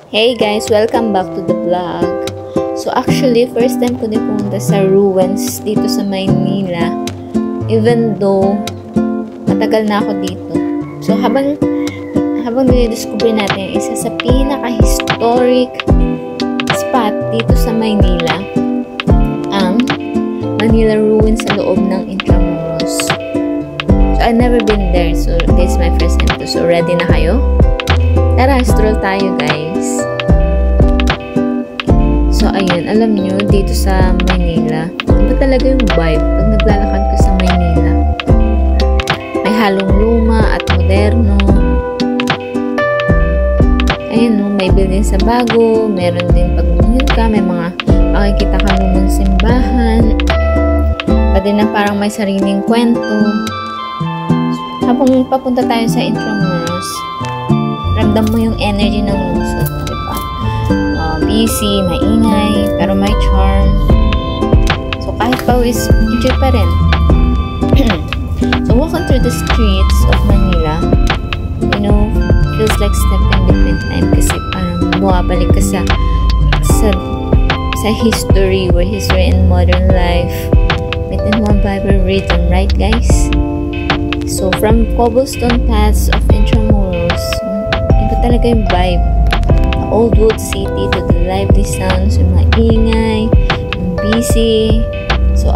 Hey guys, welcome back to the vlog. So actually, first time ko din pumunta sa ruins dito sa Maynila. Even though matagal na ako dito. So habang dinidiscover natin isa sa pinaka-historic spot dito sa Maynila, ang Manila Ruins sa loob ng Intramuros. So I've never been there. So this is my first time to. So ready na kayo? Tara, stroll tayo guys. So ayun, alam nyo, dito sa Maynila, iba talaga yung vibe pag naglalakad ka sa Maynila. May halong luma at moderno. Ayun, no, may building sa bago, meron din pag bumili ka, may mga makikita ka lumang simbahan. Pwede na parang may sariling kwento. Habang papunta tayo sa Intramuros, ramdam mo yung energy ng lungsod, diba? Busy, maingay, pero may charm. So, kahit pawis, enjoy pa rin. So, walking through the streets of Manila, you know, feels like stepping between time kasi parang bumabalik ka sa history, where history and modern life meet in one vibrant rhythm, right guys? So, from cobblestone paths of Intramuros, iba talaga yung vibe. The old wood city to the lively sounds, yung maingay, yung busy. So,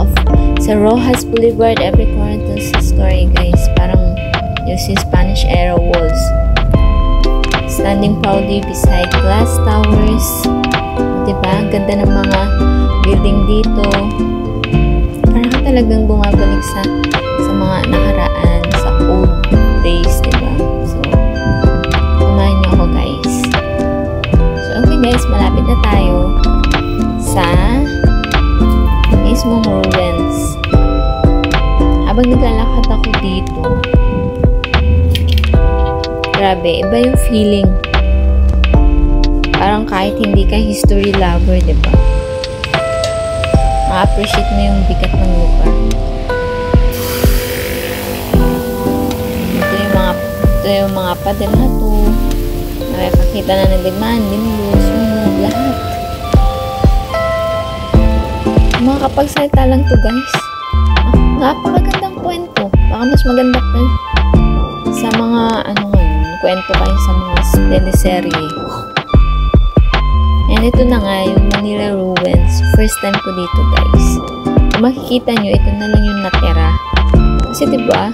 sa Rojas Boulevard, every corner tells a story, guys. Parang yung Spanish era walls. Standing proudly beside glass towers. Diba? Ang ganda ng mga building dito. Parang talagang bumabalik sa mga nakaraan, sa old days, diba? So, kumain niyo ako, guys. So, okay guys, malapit na tayo sa mismong ruins. Habang naglalakad ako dito, grabe, iba yung feeling. Parang kahit hindi ka history lover, diba? Ma-appreciate mo yung bigat ng lugar. Ito yung mga pader na to. Nakakakita na ng demanding, sunog, lahat. Makakapagsalita lang to guys. Napakagandang kwento. Baka mas maganda pa sa mga kwento kayo sa mga teleserye. And ito na nga yung Manila Ruins. First time ko dito guys. Kung makikita nyo, ito na lang yung natira. Kasi diba,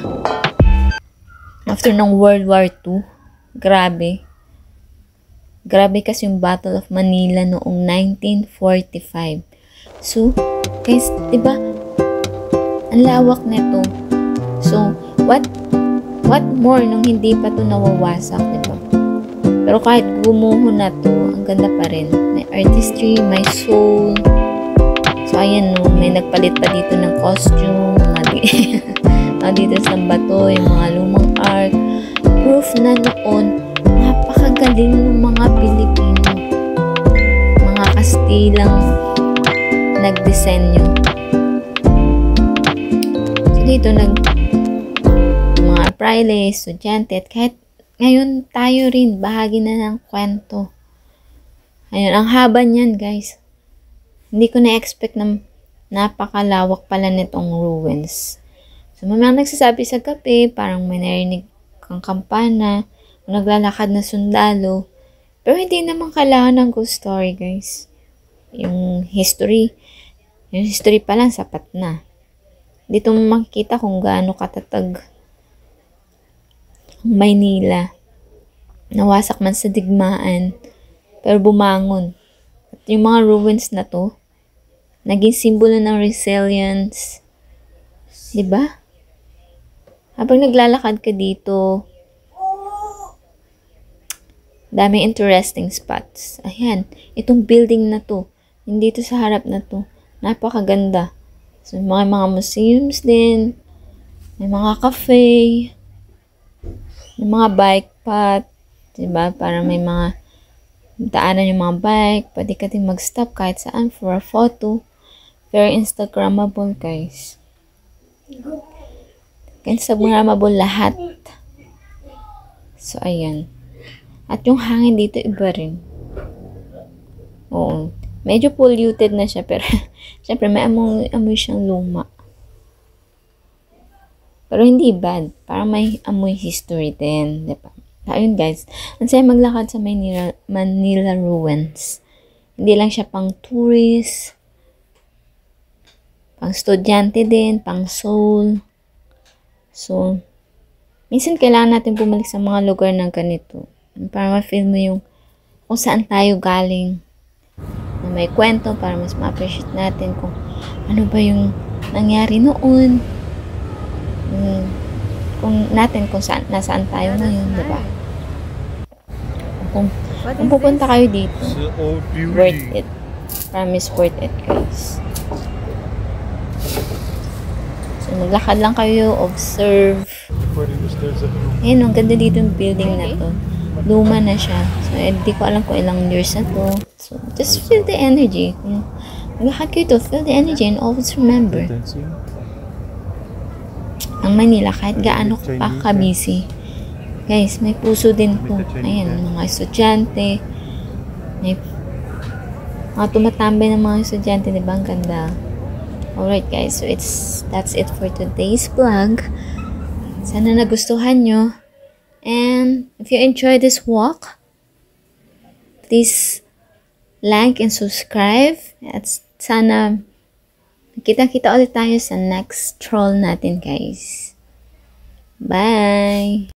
after ng World War II, grabe kasi yung Battle of Manila noong 1945. So, guys, diba, ang lawak nito. So, what more nung hindi pa to nawawasak, diba? Pero kahit gumuho na to, ang ganda pa rin. May artistry, may soul. So, ayan no, may nagpalit pa dito ng costume, dito sa bato, yung mga lumang art. Proof na noon, napakagaling ng mga Pilipino. Mga Kastilang nagdisenyo. So, dito mga praile, estudyante, at kahit ngayon tayo rin, bahagi na ng kwento. Ayun, ang haba niyan, guys. Hindi ko na-expect na napakalawak pala nitong ruins. So, may mga nagsasabi sa gabi, parang may narinig kang kampana, naglalakad na sundalo. Pero hindi naman kailangan ng ghost story, guys. Yung history pa lang, sapat na. Dito mo makikita kung gaano katatag Maynila. Nawasak man sa digmaan, pero bumangon. At yung mga ruins na to, naging simbolo ng resilience. Diba? Habang naglalakad ka dito, daming interesting spots. Ayan, itong building na to, hindi to sa harap na to, napakaganda. So, mga museums din, may mga cafe, may mga bike path, diba? Parang may mga daanan yung mga bike, pwede ka din mag-stop kahit saan for a photo. Very Instagrammable, guys. Instagrammable lahat. So, ayan. At yung hangin dito iba rin. Oo. Medyo polluted na siya, pero syempre may amoy siyang luma. Pero hindi bad. Parang may amoy history din, diba? Ayun guys, ang saya maglakad sa Manila Ruins. Hindi lang siya pang tourist, pang estudyante din, pang soul. So, minsan kailangan natin bumalik sa mga lugar na ganito para ma-feel mo yung kung saan tayo galing, na may kwento, para mas ma-appreciate natin kung ano ba yung nangyari noon, kung saan, nasaan tayo ngayon, diba? Kung pupunta kayo dito, worth it. Promise, worth it, guys. So, maglakad lang kayo, observe. Ayun, ang ganda dito yung building na to. Luma na siya. So, hindi ko alam kung ilang years na to. So, just feel the energy. Kung maglakad kayo to, feel the energy and always remember. Ang Manila, kahit gaano pa ka-busy, guys, may puso din po. Ayan, mga estudyante. May mga tumatambay ng mga estudyante, diba? Ang ganda. Alright guys, so that's it for today's vlog. Sana nagustuhan nyo. And if you enjoyed this walk, please like and subscribe. At sana kita-kita ulit tayo sa next stroll natin guys. Bye!